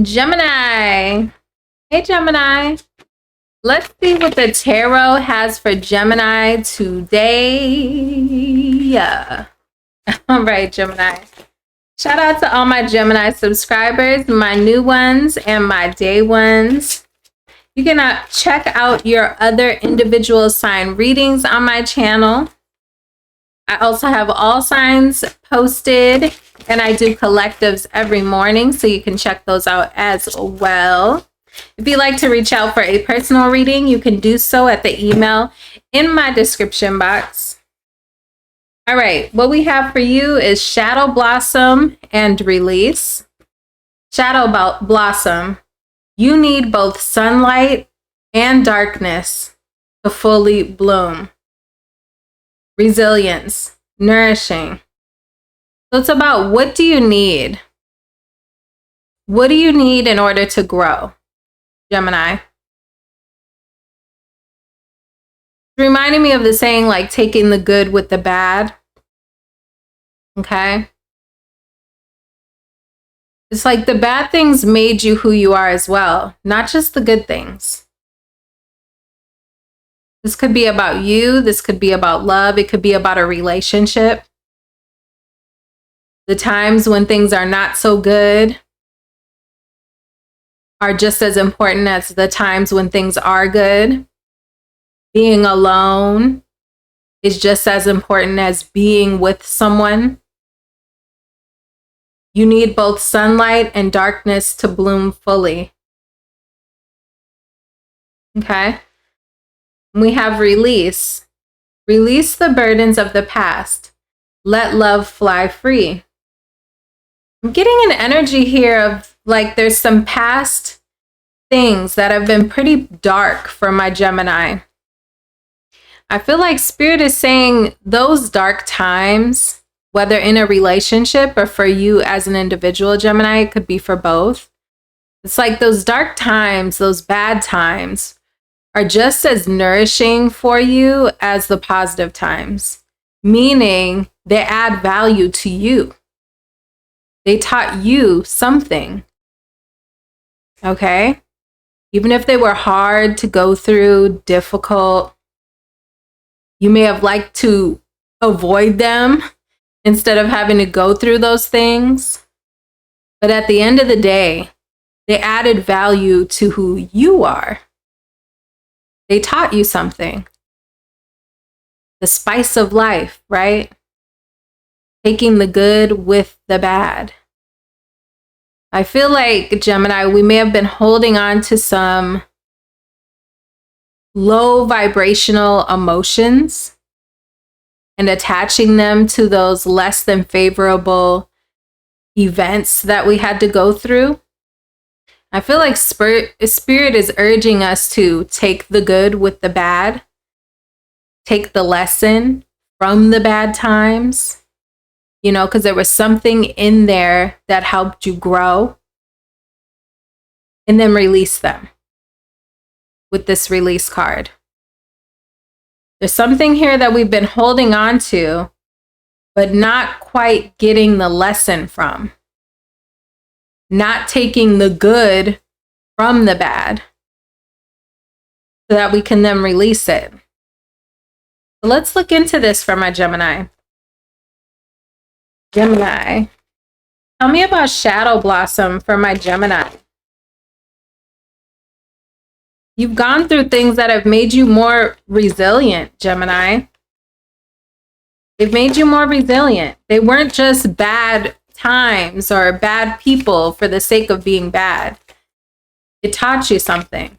Gemini. Hey, Gemini. Let's see what the tarot has for Gemini today. Yeah. All right, Gemini. Shout out to all my Gemini subscribers, my new ones and my day ones. You can check out your other individual sign readings on my channel. I also have all signs posted, and I do collectives every morning, so you can check those out as well. If you'd like to reach out for a personal reading, you can do so at the email in my description box. All right, what we have for you is Shadow Blossom and Release. Shadow Blossom, you need both sunlight and darkness to fully bloom. Resilience, nourishing. So it's about, what do you need? What do you need in order to grow, Gemini? Reminding me of the saying, like taking the good with the bad. Okay. It's like the bad things made you who you are as well, not just the good things. This could be about you. This could be about love. It could be about a relationship. The times when things are not so good are just as important as the times when things are good. Being alone is just as important as being with someone. You need both sunlight and darkness to bloom fully. Okay. We have release. Release the burdens of the past. Let love fly free. I'm getting an energy here of like there's some past things that have been pretty dark for my Gemini. I feel like Spirit is saying those dark times, whether in a relationship or for you as an individual Gemini, it could be for both. It's like those dark times, those bad times, are just as nourishing for you as the positive times, meaning they add value to you. They taught you something, okay? Even if they were hard to go through, difficult, you may have liked to avoid them instead of having to go through those things. But at the end of the day, they added value to who you are. They taught you something. The spice of life, right? Taking the good with the bad. I feel like, Gemini, we may have been holding on to some low vibrational emotions and attaching them to those less than favorable events that we had to go through. I feel like Spirit is urging us to take the good with the bad, take the lesson from the bad times, you know, because there was something in there that helped you grow, and then release them with this release card. There's something here that we've been holding on to, but not quite getting the lesson from. Not taking the good from the bad so that we can then release it. So let's look into this for my Gemini. Gemini, tell me about Shadow Blossom for my Gemini. You've gone through things that have made you more resilient, Gemini. They've made you more resilient. They weren't just bad times or bad people for the sake of being bad. It taught you something.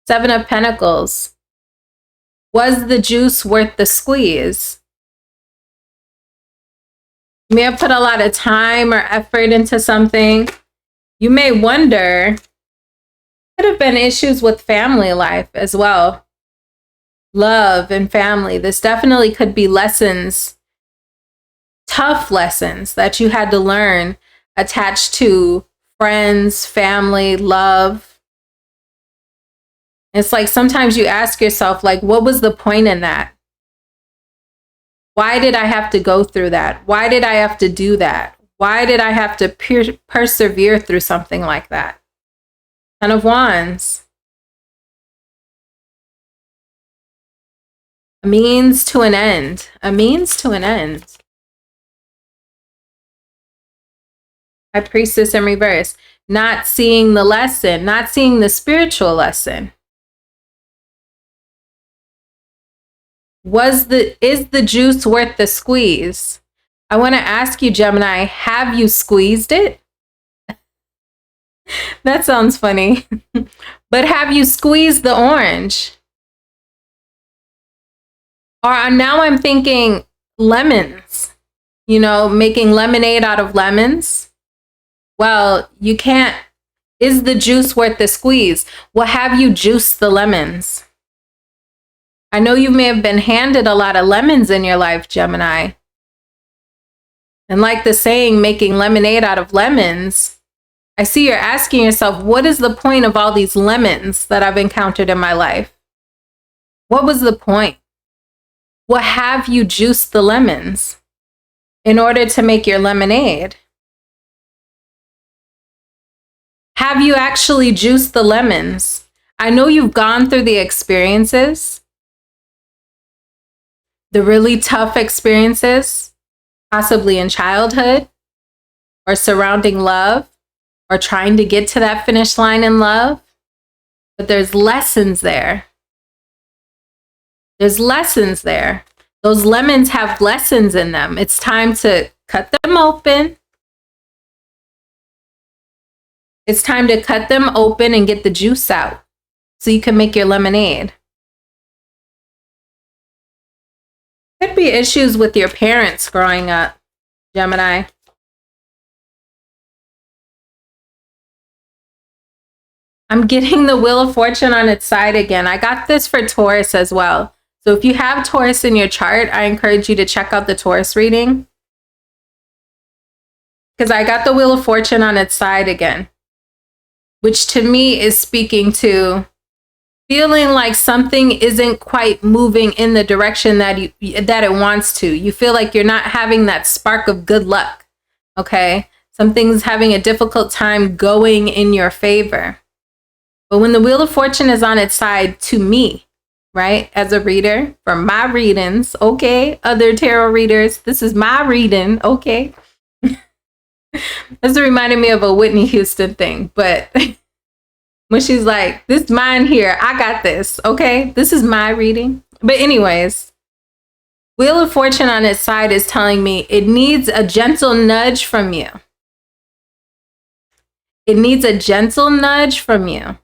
Seven of Pentacles. Was the juice worth the squeeze? You may have put a lot of time or effort into something. You may wonder, could have been issues with family life as well. Love and family. This definitely could be lessons, tough lessons that you had to learn attached to friends, family, love. It's like sometimes you ask yourself, like, what was the point in that? Why did I have to go through that? Why did I have to do that? Why did I have to persevere through something like that? Ten of Wands. A means to an end. A means to an end. High Priestess in reverse. Not seeing the lesson. Not seeing the spiritual lesson. Is the juice worth the squeeze? I want to ask you, Gemini, have you squeezed it? That sounds funny. But have you squeezed the orange? Or now I'm thinking lemons, you know, making lemonade out of lemons. Well, you can't. Is the juice worth the squeeze? Well, have you juiced the lemons? I know you may have been handed a lot of lemons in your life, Gemini. And like the saying, making lemonade out of lemons, I see you're asking yourself, what is the point of all these lemons that I've encountered in my life? What was the point? Well, have you juiced the lemons in order to make your lemonade? Have you actually juiced the lemons? I know you've gone through the experiences, the really tough experiences, possibly in childhood or surrounding love or trying to get to that finish line in love. But there's lessons there. There's lessons there. Those lemons have lessons in them. It's time to cut them open. It's time to cut them open and get the juice out so you can make your lemonade. Could be issues with your parents growing up, Gemini. I'm getting the Wheel of Fortune on its side again. I got this for Taurus as well. So if you have Taurus in your chart, I encourage you to check out the Taurus reading. Because I got the Wheel of Fortune on its side again, which to me is speaking to feeling like something isn't quite moving in the direction that it wants to. You feel like you're not having that spark of good luck, okay? Something's having a difficult time going in your favor. But when the Wheel of Fortune is on its side, to me, right, as a reader, for my readings, okay, other tarot readers, this is my reading, okay? This reminded me of a Whitney Houston thing, but when she's like, this mine here, I got this, okay? This is my reading. But anyways, Wheel of Fortune on its side is telling me it needs a gentle nudge from you. It needs a gentle nudge from you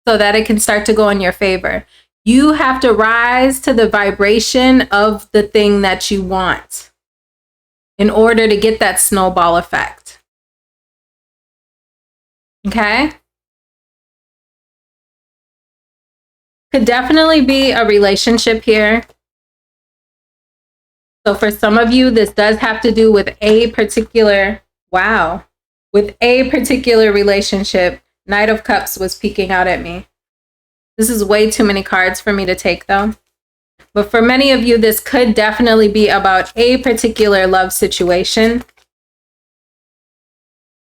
so that it can start to go in your favor. You have to rise to the vibration of the thing that you want in order to get that snowball effect. Okay? Could definitely be a relationship here. So for some of you, this does have to do with a particular, with a particular relationship. Knight of Cups was peeking out at me. This is way too many cards for me to take though. But for many of you, this could definitely be about a particular love situation.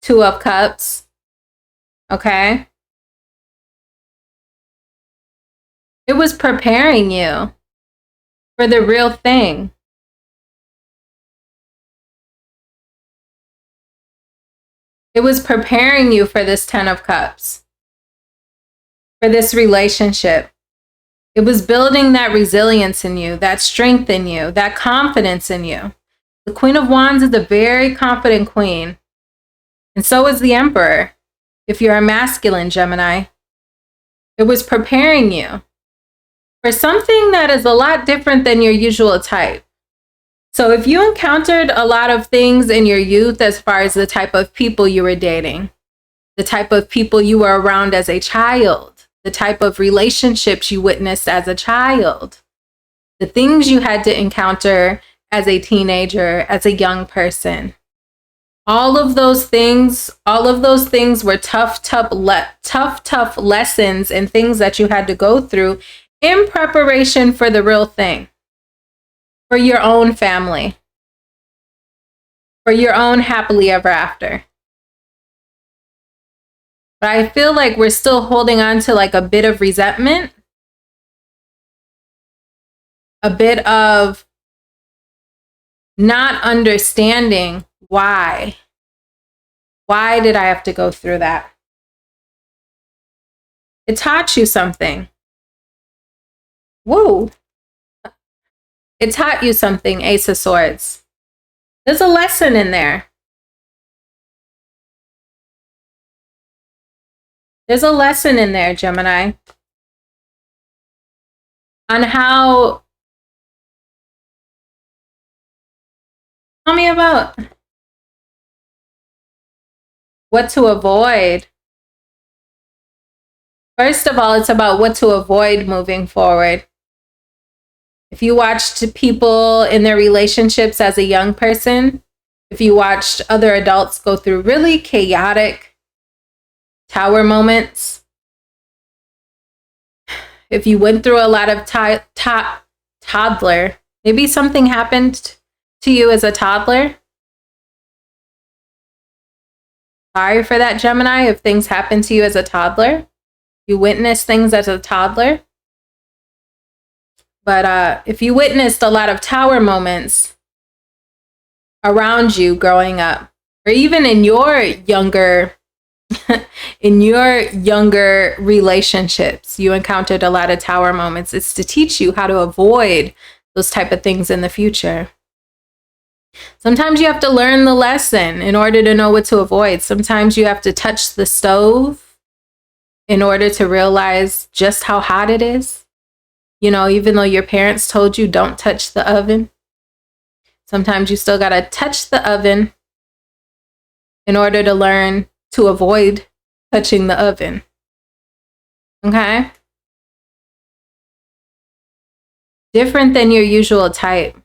Two of Cups. Okay. It was preparing you for the real thing. It was preparing you for this Ten of Cups, for this relationship. It was building that resilience in you, that strength in you, that confidence in you. The Queen of Wands is a very confident queen. And so is the Emperor, if you're a masculine Gemini. It was preparing you for something that is a lot different than your usual type. So if you encountered a lot of things in your youth as far as the type of people you were dating, the type of people you were around as a child, the type of relationships you witnessed as a child, the things you had to encounter as a teenager, as a young person, all of those things were tough lessons and things that you had to go through in preparation for the real thing, for your own family, for your own happily ever after. But I feel like we're still holding on to like a bit of resentment, a bit of not understanding why. Why did I have to go through that? It taught you something. Woo. It taught you something, Ace of Swords. There's a lesson in there. There's a lesson in there, Gemini, on how. Tell me about what to avoid. First of all, it's about what to avoid moving forward. If you watched people in their relationships as a young person, if you watched other adults go through really chaotic tower moments, if you went through a lot of toddler, maybe something happened to you as a toddler. Sorry for that, Gemini, if things happened to you as a toddler. You witnessed things as a toddler. But if you witnessed a lot of tower moments around you growing up, or even in your younger relationships, you encountered a lot of tower moments, it's to teach you how to avoid those type of things in the future. Sometimes you have to learn the lesson in order to know what to avoid. Sometimes you have to touch the stove in order to realize just how hot it is. You know, even though your parents told you don't touch the oven, sometimes you still got to touch the oven in order to learn to avoid touching the oven. Okay? Different than your usual type.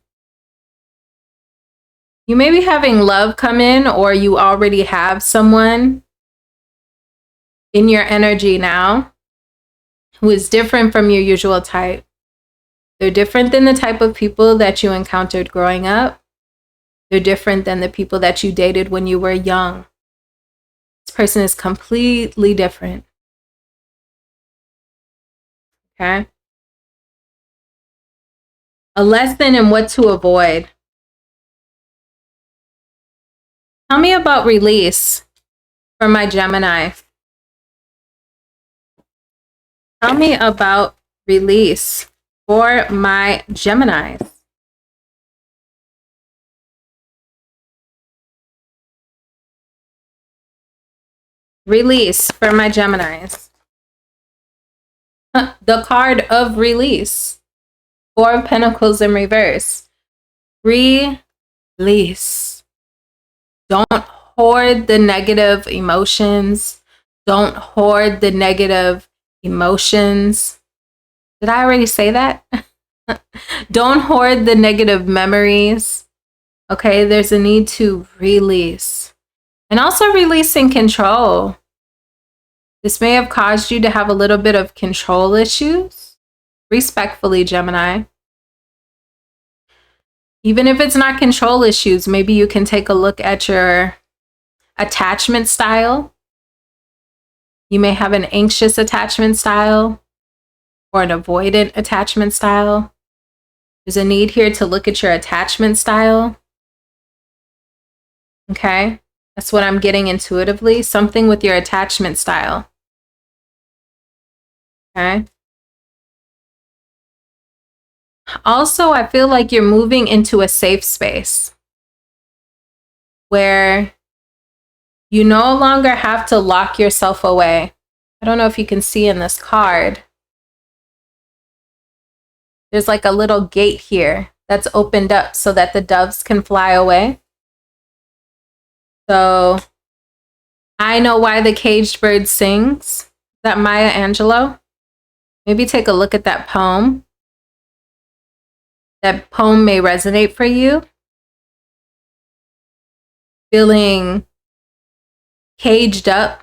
You may be having love come in, or you already have someone in your energy now who is different from your usual type. They're different than the type of people that you encountered growing up. They're different than the people that you dated when you were young. This person is completely different. Okay? A lesson in what to avoid. Tell me about release for my Gemini. Tell me about release for my Geminis. Release for my Geminis. The card of release. 4 of Pentacles in reverse. Release. Don't hoard the negative emotions. Don't hoard the negative emotions. Did I already say that? Don't hoard the negative memories. Okay, there's a need to release. And also releasing control. This may have caused you to have a little bit of control issues. Respectfully, Gemini. Even if it's not control issues, maybe you can take a look at your attachment style. You may have an anxious attachment style or an avoidant attachment style. There's a need here to look at your attachment style. Okay, that's what I'm getting intuitively. Something with your attachment style. Okay. Also, I feel like you're moving into a safe space where you no longer have to lock yourself away. I don't know if you can see in this card. There's like a little gate here that's opened up so that the doves can fly away. So I Know Why the Caged Bird Sings. Is that Maya Angelou? Maybe take a look at that poem. That poem may resonate for you. Feeling caged up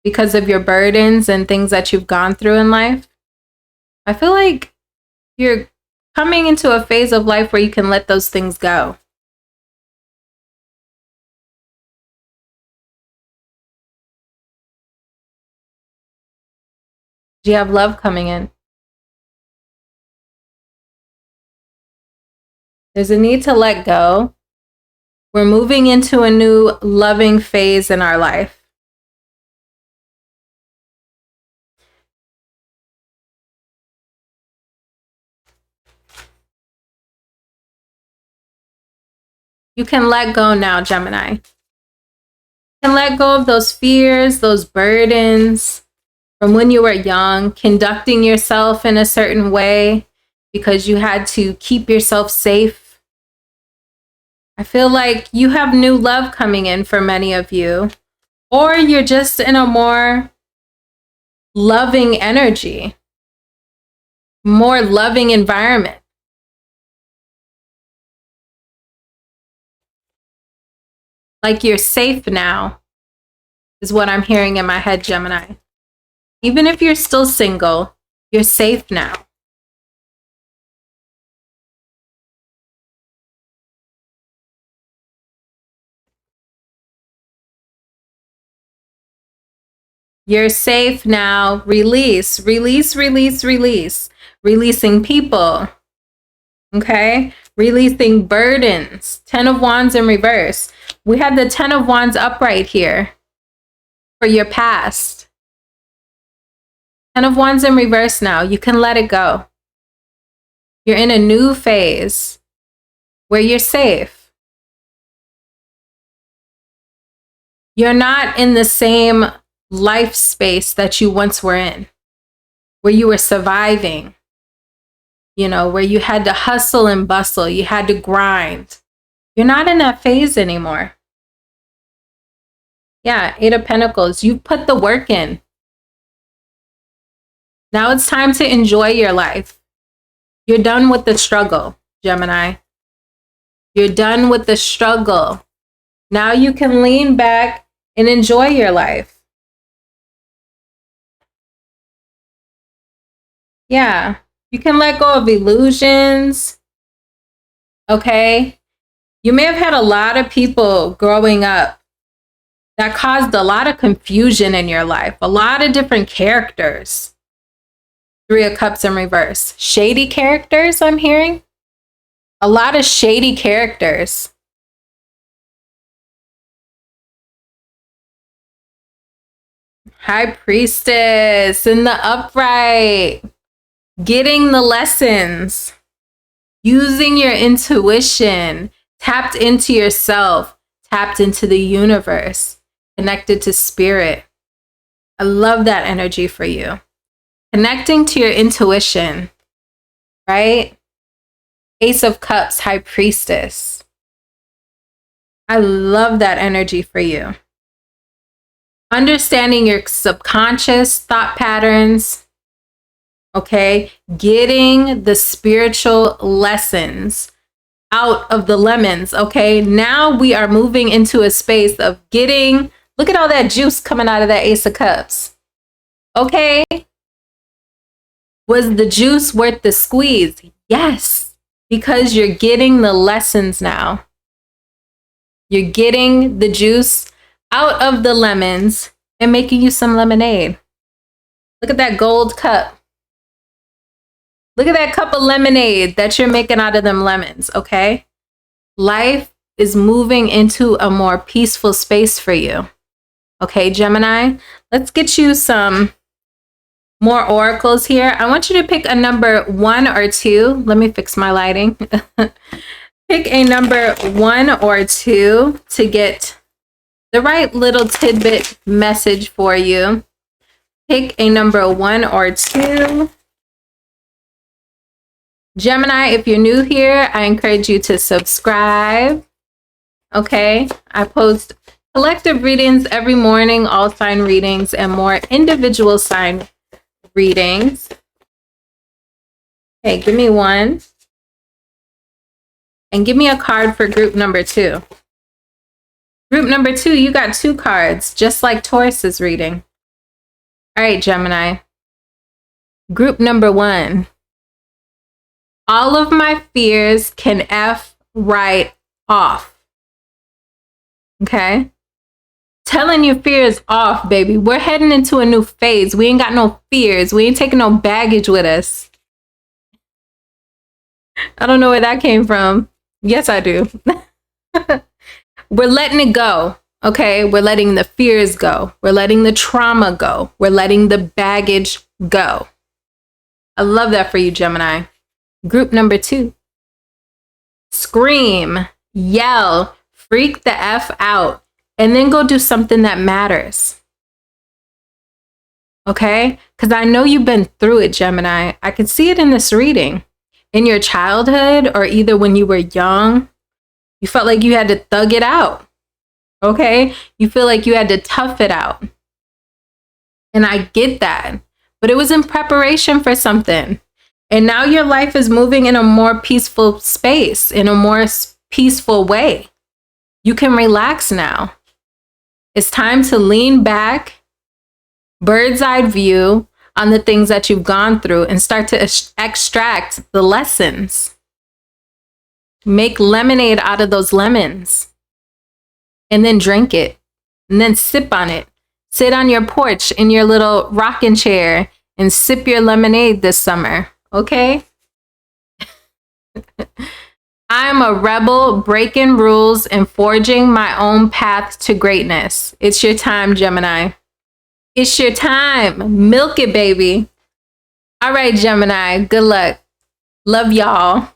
because of your burdens and things that you've gone through in life. I feel like you're coming into a phase of life where you can let those things go. Do you have love coming in? There's a need to let go. We're moving into a new loving phase in our life. You can let go now, Gemini. You can let go of those fears, those burdens from when you were young, conducting yourself in a certain way because you had to keep yourself safe. I feel like you have new love coming in for many of you, or you're just in a more loving energy, more loving environment. Like you're safe now, is what I'm hearing in my head, Gemini. Even if you're still single, you're safe now. You're safe now. Release, release, release, release. Releasing people. Okay? Releasing burdens. 10 of Wands in reverse. We have the 10 of Wands upright here for your past. 10 of Wands in reverse now. You can let it go. You're in a new phase where you're safe. You're not in the same life space that you once were in, where you were surviving, you know, where you had to hustle and bustle, you had to grind. You're not in that phase anymore. Yeah, 8 of Pentacles. You put the work in. Now it's time to enjoy your life. You're done with the struggle, Gemini. You're done with the struggle. Now you can lean back and enjoy your life. Yeah, you can let go of illusions. Okay. You may have had a lot of people growing up that caused a lot of confusion in your life, a lot of different characters. 3 of Cups in reverse. Shady characters, I'm hearing. A lot of shady characters. High Priestess in the upright. Getting the lessons. Using your intuition. Tapped into yourself. Tapped into the universe. Connected to spirit. I love that energy for you. Connecting to your intuition, right? Ace of Cups, High Priestess. I love that energy for you. Understanding your subconscious thought patterns, okay? Getting the spiritual lessons out of the lemons, okay? Now we are moving into a space of getting, look at all that juice coming out of that Ace of Cups, okay? Was the juice worth the squeeze? Yes, because you're getting the lessons now. You're getting the juice out of the lemons and making you some lemonade. Look at that gold cup. Look at that cup of lemonade that you're making out of them lemons, okay? Life is moving into a more peaceful space for you. Okay, Gemini, let's get you some more oracles here. I want you to pick a number 1 or 2. Let me fix my lighting. Pick a number 1 or 2 to get the right little tidbit message for you. Pick a number 1 or 2. Gemini, if you're new here, I encourage you to subscribe. Okay, I post collective readings every morning, all sign readings, and more individual sign readings. Okay, give me 1. And give me a card for group number 2. Group number 2, you got 2 cards, just like Taurus's reading. All right, Gemini. Group number 1. All of my fears can F right off. Okay? Telling your fears off, baby. We're heading into a new phase. We ain't got no fears. We ain't taking no baggage with us. I don't know where that came from. Yes, I do. We're letting it go. Okay? We're letting the fears go. We're letting the trauma go. We're letting the baggage go. I love that for you, Gemini. Group number 2. Scream, yell, freak the F out, and then go do something that matters. Okay? Because I know you've been through it, Gemini. I can see it in this reading. In your childhood, or either when you were young, you felt like you had to thug it out. Okay? You feel like you had to tough it out. And I get that. But it was in preparation for something. And now your life is moving in a more peaceful space, in a more peaceful way. You can relax now. It's time to lean back, bird's eye view on the things that you've gone through and start to extract the lessons. Make lemonade out of those lemons and then drink it and then sip on it. Sit on your porch in your little rocking chair and sip your lemonade this summer. Okay? I'm a rebel, breaking rules and forging my own path to greatness. It's your time, Gemini. It's your time. Milk it, baby. All right, Gemini. Good luck. Love y'all.